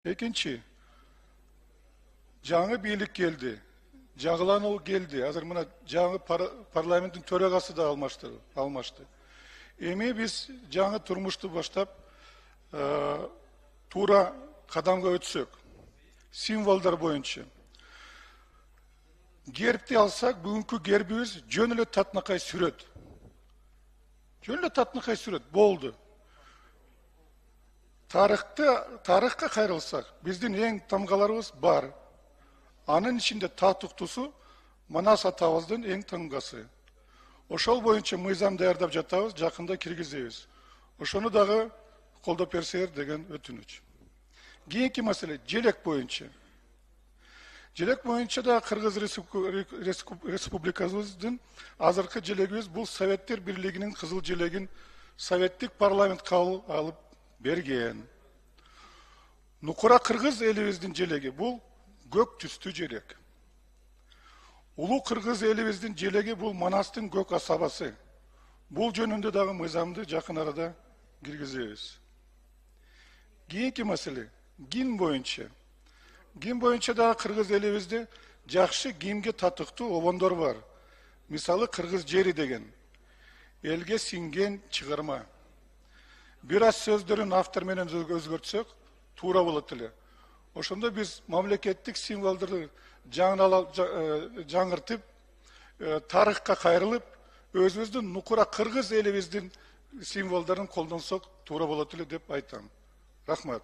Ekинчи, жаңы бийлик келди. Жаңылануу келди. Азыр мына жаңы парламенттин төрагасы да алмашты. Эми биз жаңы турмушту баштап, туура кадамга өтсөк, символдор боюнча. Гербти алсак, бүгүнкү гербибиз жөн эле татынакай сүрөт. Жөн эле татынакай сүрөт болду. Тарыхка кайрылсак, биздин эң тамгаларыбыз бар. Анын ичинде татыктуусу Манас атабыздын эң тамгасы. Ошол боюнча мыйзам даярдап жатабыз, жакында киргизебиз. Ошону дагы колдоп берсеңер деген өтүнүч. Кийинки маселе желек боюнча. Желек боюнча да Кыргыз Республикасыбыздын азыркы желегибиз бул Советтер Бирлигинин кызыл желегин Советтик парламент кабыл алып берген. Нукура Кыргыз элибиздин желеги бул көк түстүү желек. Улуу Кыргыз элибиздин желеги бул Манастын көк асабасы. Бул жөнүндө дагы мыйзамды жакын арада киргизебиз. Кийинки маселе гимн боюнча. Гимн боюнча дагы Кыргыз элибизде жакшы гимнге татыктуу обондор бар. Мисалы Кыргыз жери деген. Элге сиңген чыгарма. Бир аз сөздөрүн автор менен өзгөртсөк, туура болот эле. Ошондо биз мамлекеттик символдорду жаңыртып, тарыхка кайрылып, өзүбүздүн нукура Кыргыз элибиздин символдорун колдонсок туура болот эле деп айтам. Рахмат.